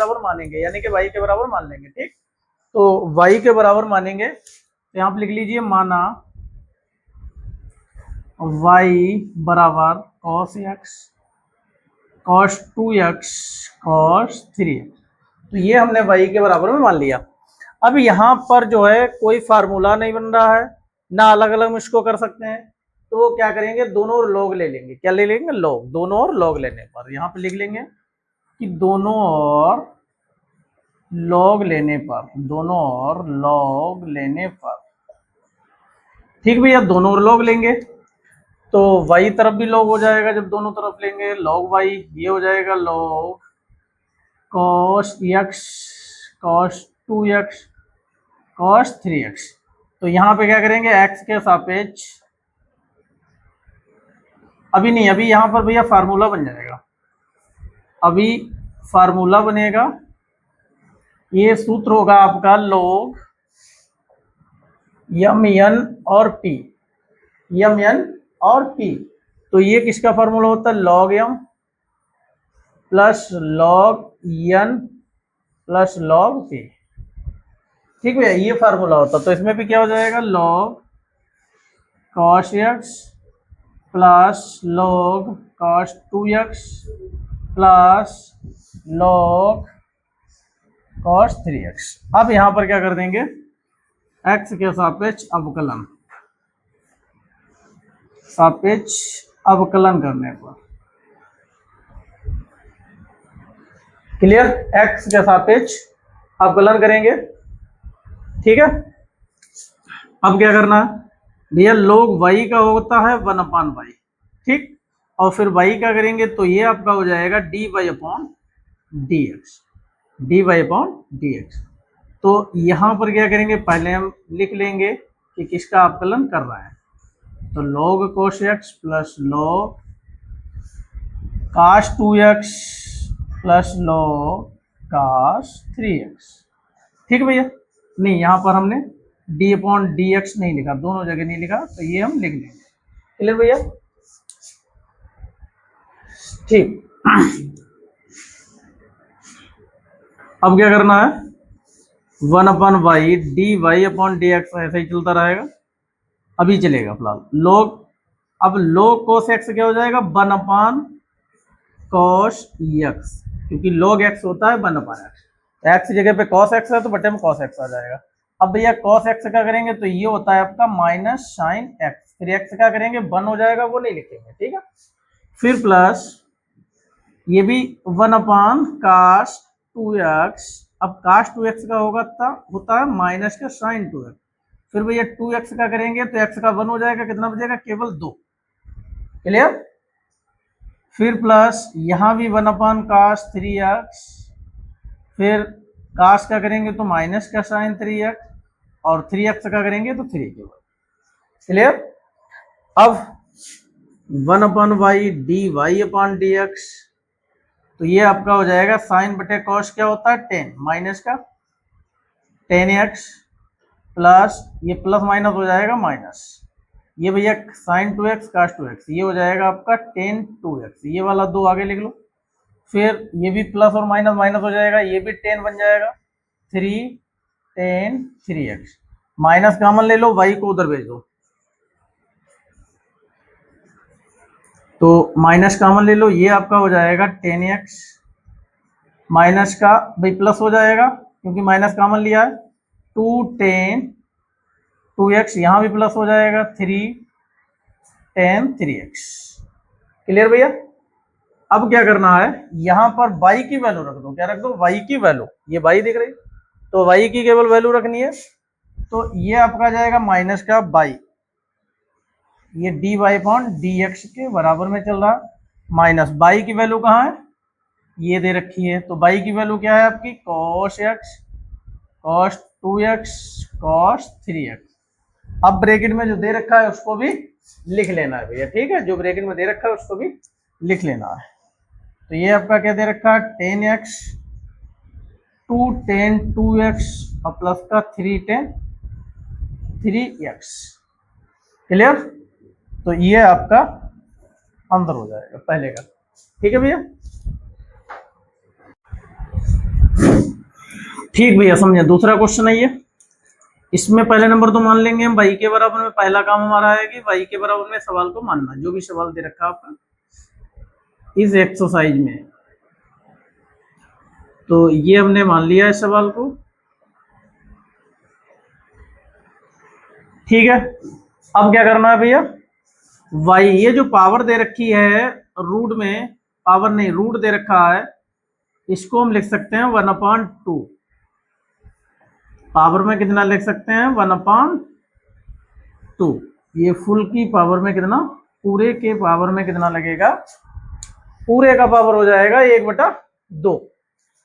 बराबर मानेंगे, यानी कि y के बराबर मान लेंगे। ठीक, तो y के बराबर मानेंगे तो यहाँ पे लिख लीजिए माना y बराबर cos x cos 2x cos 3x, तो ये हमने y के बराबर में मान लिया। अब यहाँ पर जो है कोई फार्मूला नहीं बन रहा है ना, अलग अलग हम इसको कर सकते हैं, तो क्या करेंगे, दोनों ओर लॉग ले लेंगे। क्या ले लेंगे, लॉग। दोनों ओर लॉग लेने पर यहाँ पे लिख लेंगे कि दोनों ओर लॉग लेने पर, दोनों ओर लॉग लेने पर, ठीक भैया, दोनों ओर लॉग लेंगे तो y तरफ भी लॉग हो जाएगा, जब दोनों तरफ लेंगे log y, ये हो जाएगा log cos x cos 2x cos 3x। तो यहाँ पे क्या करेंगे, x के सापेक्ष, अभी नहीं, अभी यहाँ पर भैया फार्मूला बन जाएगा, अभी फार्मूला बनेगा, ये सूत्र होगा आपका log mn और p, mn और p, तो ये किसका फार्मूला होता है, log m plus log n plus log p। ठीक है, ये फार्मूला होता, तो इसमें भी क्या हो जाएगा, log cos x plus log cos 2x plus log cos 3x। अब यहां पर क्या कर देंगे, x के सापेक्ष अवकलन, सापेक्ष अवकलन करने पर, क्लियर, x के सापेक्ष अवकलन करेंगे। ठीक है, अब क्या करना है भैया, log y का होता है 1/y, ठीक, और फिर y का करेंगे तो ये आपका हो जाएगा dy upon dx, dy upon dx। तो यहां पर क्या करेंगे, पहले हम लिख लेंगे कि किसका अवकलन कर रहा है, तो log cos x plus log cos 2x plus log cos 3x। ठीक भैया, नहीं यहाँ पर हमने d अपॉन dx नहीं लिखा, दोनों जगह नहीं लिखा, तो ये हम लिख लेंगे। क्लियर भैया, ठीक। अब क्या करना है, 1/y dy अपॉन dx ऐसे ही चलता रहेगा, अभी चलेगा फिलहाल log, अब log cos x क्या हो जाएगा, 1/cos x, क्योंकि log x होता है 1/x, x जगह पे cos x है तो बटे में cos x आ जाएगा। अब भैया cos x का करेंगे तो ये होता है आपका माइनस साइन x, फिर x का करेंगे 1 हो जाएगा, वो नहीं लिखेंगे, ठीक है, फिर प्लस ये भी 1/cos 2x, अब cos 2x का होता है माइनस का साइन 2x, फिर भैया 2x का करेंगे तो x का 1 हो जाएगा, कितना बचेगा, केवल 2। क्लियर, फिर प्लस यहाँ भी 1/cos 3x, फिर cos का करेंगे तो माइनस का साइन 3x, और 3x का करेंगे तो 3 केवल। क्लियर, अब 1/y dy अपॉन dx, तो ये आपका हो जाएगा साइन बटे कॉस क्या होता है 10, माइनस का 10x प्लस ये प्लस माइनस हो जाएगा माइनस, ये भैया साइन 2x cos 2x, ये हो जाएगा आपका 10 2x, ये वाला 2 आगे लिख लो, फिर ये भी प्लस और माइनस माइनस हो जाएगा, ये भी 10 बन जाएगा, 3 10 3x, माइनस कॉमन ले लो, y को उधर भेज दो, तो माइनस कॉमन ले लो, ये आपका हो जाएगा 10x, माइनस का भाई प्लस हो जाएगा क्योंकि माइनस कॉमन लिया है, 2 10 2x, यहाँ भी प्लस हो जाएगा, 3 10 3x। क्लियर भैया, अब क्या करना है, यहाँ पर y की वैल्यू रख दो, क्या रख दो, y की वैल्यू, ये y दिख रही, तो y की केवल वैल्यू रखनी है, तो ये आपका जाएगा माइनस का y, ये dy अपॉन dx के बराबर में चल रहा, माइनस y की वैल्यू कहाँ है, ये दे रखी है, तो y की वैल्यू क्या है आपकी, cos x cos 2x cos 3x। अब ब्रैकेट में जो दे रखा है उसको भी लिख लेना है भैया, ठीक है, जो ब्रैकेट में दे रखा है उसको भी लिख लेना है। तो ये आपका क्या दे रखा है, 10x 2 10 2x और प्लस का 3 10 3x। क्लियर, तो ये आपका आंसर हो जाएगा पहले का, ठीक है भैया। ठीक भैया, समझे। दूसरा क्वेश्चन है ये। इसमें पहले नंबर तो मान लेंगे हम y के बराबर में, पहला काम हमारा है कि y के बराबर में सवाल को मानना, जो भी सवाल दे रखा है आपका इस एक्सरसाइज में। तो ये हमने मान लिया है सवाल को, ठीक है। अब क्या करना है भैया, y ये जो पावर दे रखी है रूट में, पावर नहीं रूट दे रखा है, इसको हम लिख सकते हैं 1/2। पावर में कितना लिख सकते हैं 1/2। ये फुल की पावर में कितना, पूरे के पावर में कितना लगेगा, पूरे का पावर हो जाएगा 1/2।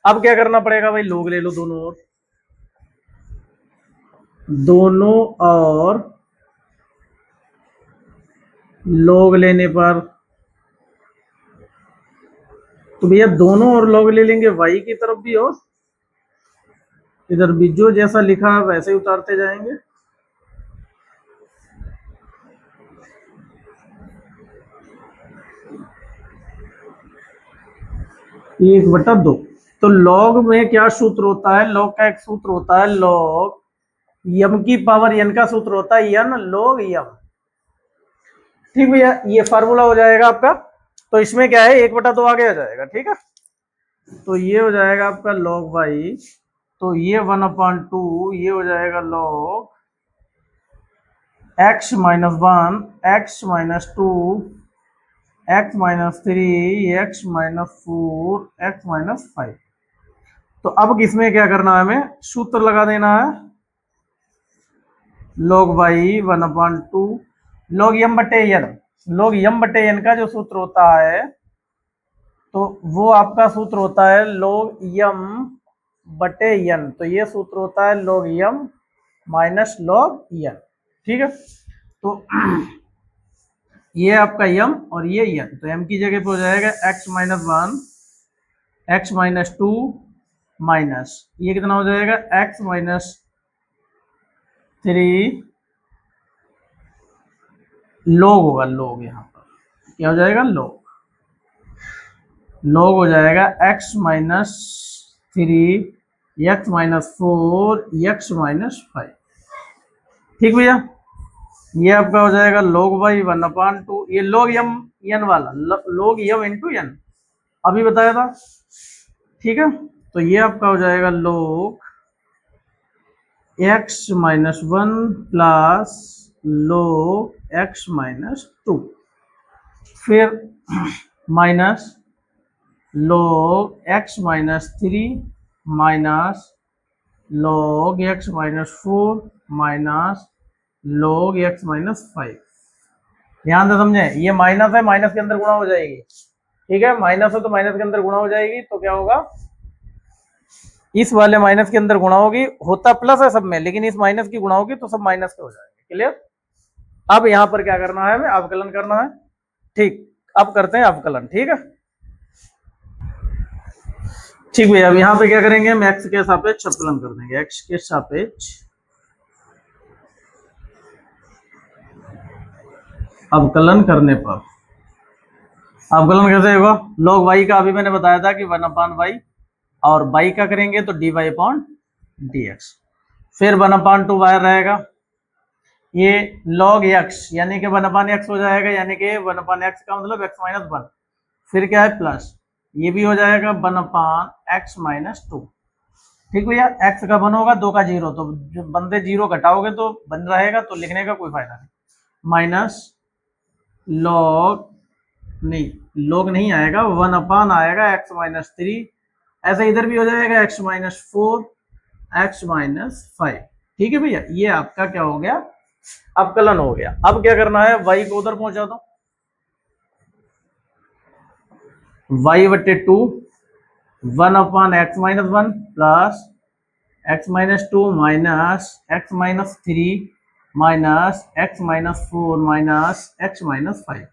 अब क्या करना पड़ेगा भाई, लोग ले लो दोनों और लोग लेने पर, तो भैया दोनों और लोग ले लेंगे y की तरफ भी और इधर भी, जो जैसा लिखा है वैसे ही उतारते जाएंगे। 1/2। तो लॉग में क्या सूत्र होता है, लॉग का एक सूत्र होता है लॉग यम की पावर n का सूत्र होता है n log यम। ठीक भैया, ये फार्मूला हो जाएगा आपका। तो इसमें क्या है 1/2 आगे आ जाएगा, ठीक है। तो ये हो जाएगा आपका log y, तो ये 1/2 ये हो जाएगा log x - 1 x - 2 x - 3 x - 4 x - 5। तो अब इसमें क्या करना है, हमें सूत्र लगा देना है log y 1/2 log m बटे n। log m बटे n का जो सूत्र होता है, तो वो आपका सूत्र होता है log m बटे n। तो ये सूत्र होता है log m minus log n, ठीक है। तो ये आपका m और ये n, तो m की जगह पे हो जाएगा x - 1 x - 2 माइनस ये कितना हो जाएगा x - 3 log होगा, log यहाँ पर क्या हो जाएगा log हो जाएगा x - 3 x - 4 x - 5। ठीक भैया, ये आपका हो जाएगा log y 1/2, ये log m n वाला log m इंटू n अभी बताया था, ठीक है। तो ये आपका हो जाएगा log x - 1 plus log x - 2, फिर minus log x - 3 minus log x - 4 minus log x - 5। ध्यान से समझे, ये माइनस है, माइनस के अंदर गुणा हो जाएगी, ठीक है। माइनस है तो माइनस के अंदर गुणा हो जाएगी, तो क्या होगा, इस वाले माइनस के अंदर गुणा होगी, होता प्लस है सब में, लेकिन इस माइनस की गुणा होगी तो सब माइनस के हो जाएंगे। क्लियर। अब यहां पर क्या करना है, हमें अवकलन करना है, ठीक। अब करते हैं अवकलन, ठीक है। ठीक भैया, अब यहाँ पे क्या करेंगे, हम x के सापेक्ष अवकलन कर देंगे, x के सापेक्ष अवकलन करने पर अवकलन कैसे होगा, log y का अभी मैंने बताया था कि 1/y, और y का करेंगे तो dy/dx, फिर 1/2 y रहेगा, ये log x यानी कि 1/x हो जाएगा, यानी कि 1/x का मतलब x - 1, फिर क्या है प्लस, ये भी हो जाएगा 1/x - 2। ठीक भैया, x का 1 होगा, 2 का 0, तो जो बंदे 0 घटाओगे तो बन रहेगा, तो लिखने का कोई फायदा नहीं। माइनस log नहीं आएगा, 1 आएगा x - 3, ऐसा इधर भी हो जाएगा x - 4 x - 5। ठीक है भैया, ये आपका क्या हो गया, अवकलन हो गया। अब क्या करना है, y को उधर पहुंचा दो, y/2 1/x - 1 plus x - 2 minus x - 3 minus x - 4 minus x - 5।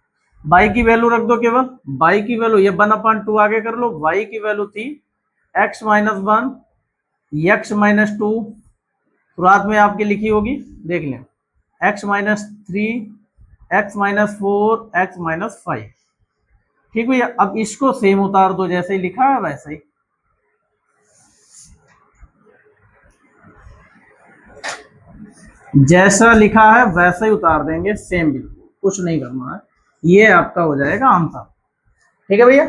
y की वैल्यू रख दो केवल, y की वैल्यू ये 1/2 आगे कर लो, y की वैल्यू थी x - 1 x - 2, शुरुआत में आपकी लिखी होगी, देख लें, x - 3 x - 4 x - 5। ठीक भैया, अब इसको सेम उतार दो, जैसे ही लिखा है वैसे ही। जैसा लिखा है वैसा ही उतार देंगे, सेम बिल्कुल, कुछ नहीं करना है। ये आपका हो जाएगा आंसर। ठीक है भैया।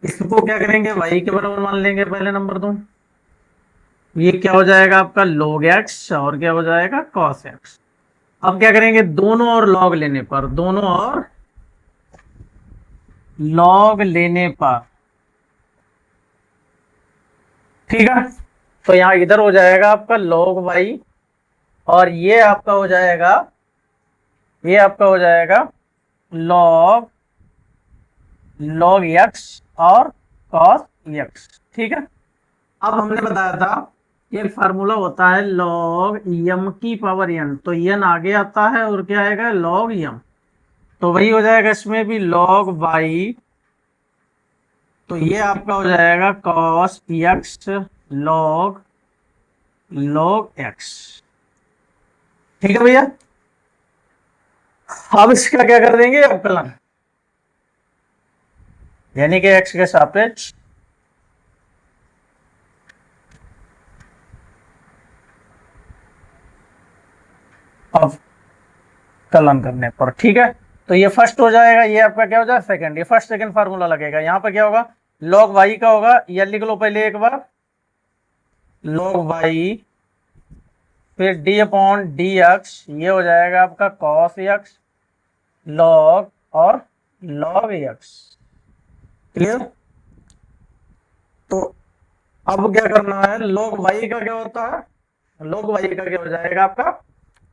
इसको क्या करेंगे, y के बराबर मान लेंगे पहले नंबर तो। ये क्या हो जाएगा आपका log x, और क्या हो जाएगा cos x। अब क्या करेंगे, दोनों और log लेने पर, दोनों और log लेने पर, ठीक है। तो यहाँ इधर हो जाएगा आपका log y, और ये आपका हो जाएगा, ये आपका हो जाएगा log x और cos x। ठीक है। अब हमने बताया था ये फार्मूला होता है log m की पावर n, तो n आगे आता है और क्या आएगा log m, तो वही हो जाएगा इसमें भी log y, तो ये आपका हो जाएगा cos x log x। ठीक है भैया। अब इसका क्या कर देंगे अवकलन, यानी कि x के सापेक्ष अवकलन करने पर। ठीक है। तो ये फर्स्ट हो जाएगा, ये आपका क्या हो जाएगा सेकंड, ये फर्स्ट सेकंड फार्मूला लगेगा। यहाँ पर क्या होगा, log y का होगा, ये लिख लो पहले एक बार, log y, फिर d अपॉन डी एक्स, ये हो जाएगा आपका cos x log और log x। क्लियर। तो अब क्या करना है, log y का क्या होता है, log y का क्या हो जाएगा आपका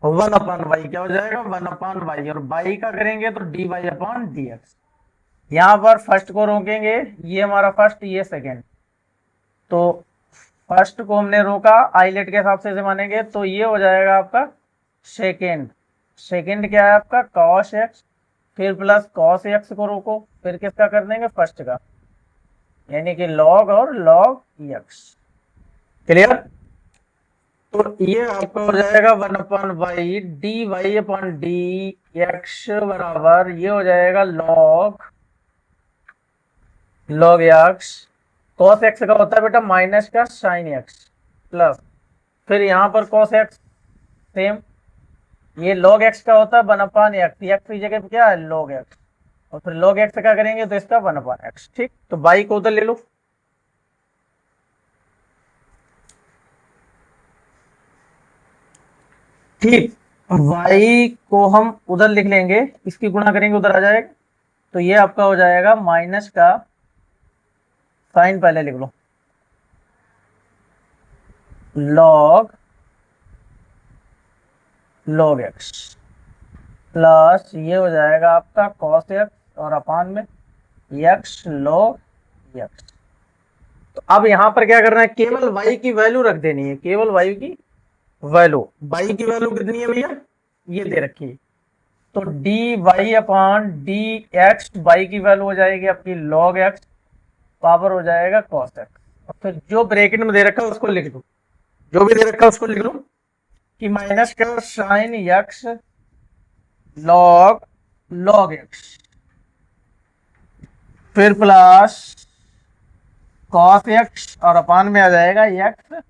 1 अपॉन वाई, क्या हो जाएगा 1 अपॉन वाई, और y का करेंगे तो dy अपॉन dx। यहाँ पर फर्स्ट को रोकेंगे, ये हमारा फर्स्ट, ये सेकेंड, तो फर्स्ट को हमने रोका आइलेट के हिसाब से मानेंगे, तो ये हो जाएगा आपका सेकेंड। सेकेंड क्या है आपका cos x, फिर प्लस cos x को रोको, फिर किसका कर देंगे फर्स्ट का, यानी कि log और log x। क्लियर। तो ये आपका हो जाएगा 1 upon y, d y upon d x बराबर, ये हो जाएगा log x। cos x का होता है बेटा माइनस का sin x, प्लस फिर यहाँ पर cos x सेम, ये log x का होता है 1 अपॉन x, x की जगह पे क्या है log x, और फिर log x का करेंगे तो इसका 1 अपॉन x। ठीक। तो y को उधर ले लो, ठीक, y को हम उधर लिख लेंगे, इसकी गुणा करेंगे उधर आ जाएगा, तो ये आपका हो जाएगा माइनस का साइन, पहले लिख लो log x, प्लस ये हो जाएगा आपका cos x, और अपान में x log x। तो अब यहां पर क्या करना है, केवल y की वैल्यू रख देनी है, केवल y की वैल्यू, y की वैल्यू कितनी है भैया, ये दे रखी है, तो d y upon d x, y की वैल्यू हो जाएगी आपकी log x, पावर हो जाएगा cos x, और फिर जो ब्रैकेट में दे रखा है उसको लिख लो, जो भी दे रखा है उसको लिख लो कि माइनस का साइन x log x, फिर प्लस cos x, और अपान में आ जाएगा x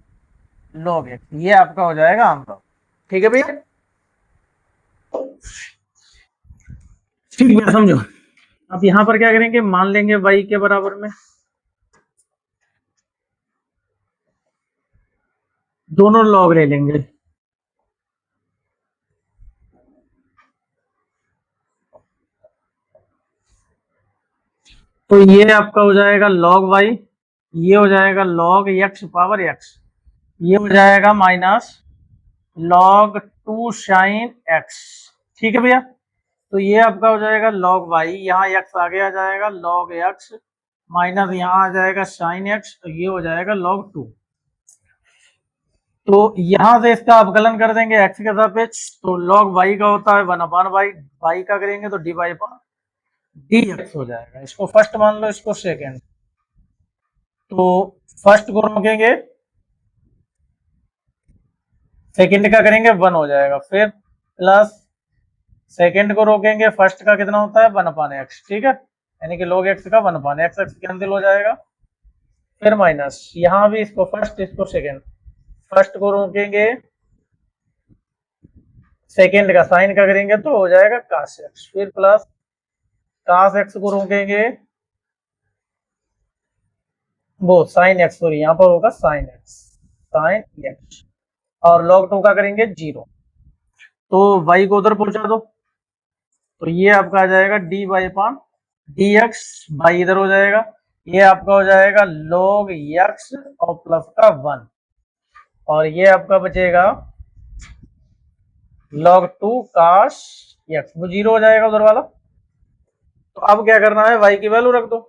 log x। ये आपका हो जाएगा आंसर। ठीक है भैया। ठीक है समझो। अब यहां पर क्या करेंगे, मान लेंगे y के बराबर में, दोनों log ले लेंगे, तो ये आपका हो जाएगा log y, ये हो जाएगा log x पावर x, ये हो जाएगा माइनस log 2 sin x। ठीक है भैया। तो ये आपका हो जाएगा log y, यहाँ x आगे आ जाएगा log x, माइनस यहाँ आ जाएगा sin x, तो ये हो जाएगा log 2। तो यहां से इसका अवकलन कर देंगे x के सापेक्ष, तो log y का होता है 1 अपॉन वाई, y का करेंगे तो dy अपॉन dx हो जाएगा। इसको फर्स्ट मान लो, इसको सेकेंड, तो फर्स्ट को रोकेंगे, सेकंड का करेंगे 1 हो जाएगा, फिर प्लस सेकंड को रोकेंगे, फर्स्ट का कितना होता है 1 अपॉन x। ठीक है, यानी कि log x का 1 अपॉन x, कैंसिल हो जाएगा, फिर माइनस यहाँ भी इसको फर्स्ट, इसको सेकंड, फर्स्ट को रोकेंगे सेकेंड का साइन का करेंगे तो हो जाएगा cos x, फिर प्लस cos x को रोकेंगे वो sin x, सॉरी यहाँ पर होगा sin x, और log 2 का करेंगे 0, तो y को उधर पहुंचा दो, तो ये आपका आ जाएगा dy अपॉन dx, y इधर हो जाएगा, ये आपका हो जाएगा log x और प्लस का 1, और ये आपका बचेगा log 2 cos x, वो 0 हो जाएगा उधर वाला। तो अब क्या करना है, y की वैल्यू रख दो,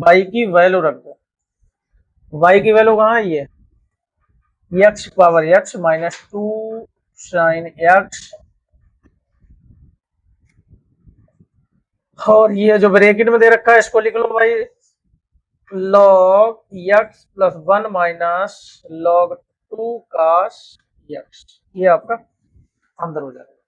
y की वैल्यू रख दो, y की वैल्यू कहाँ है, ये x power x minus 2 sin x, और ये जो ब्रैकेट में दे रखा है इसको लिख लो भाई log x plus 1 minus log 2 cos x, ये आपका अंदर हो जाएगा।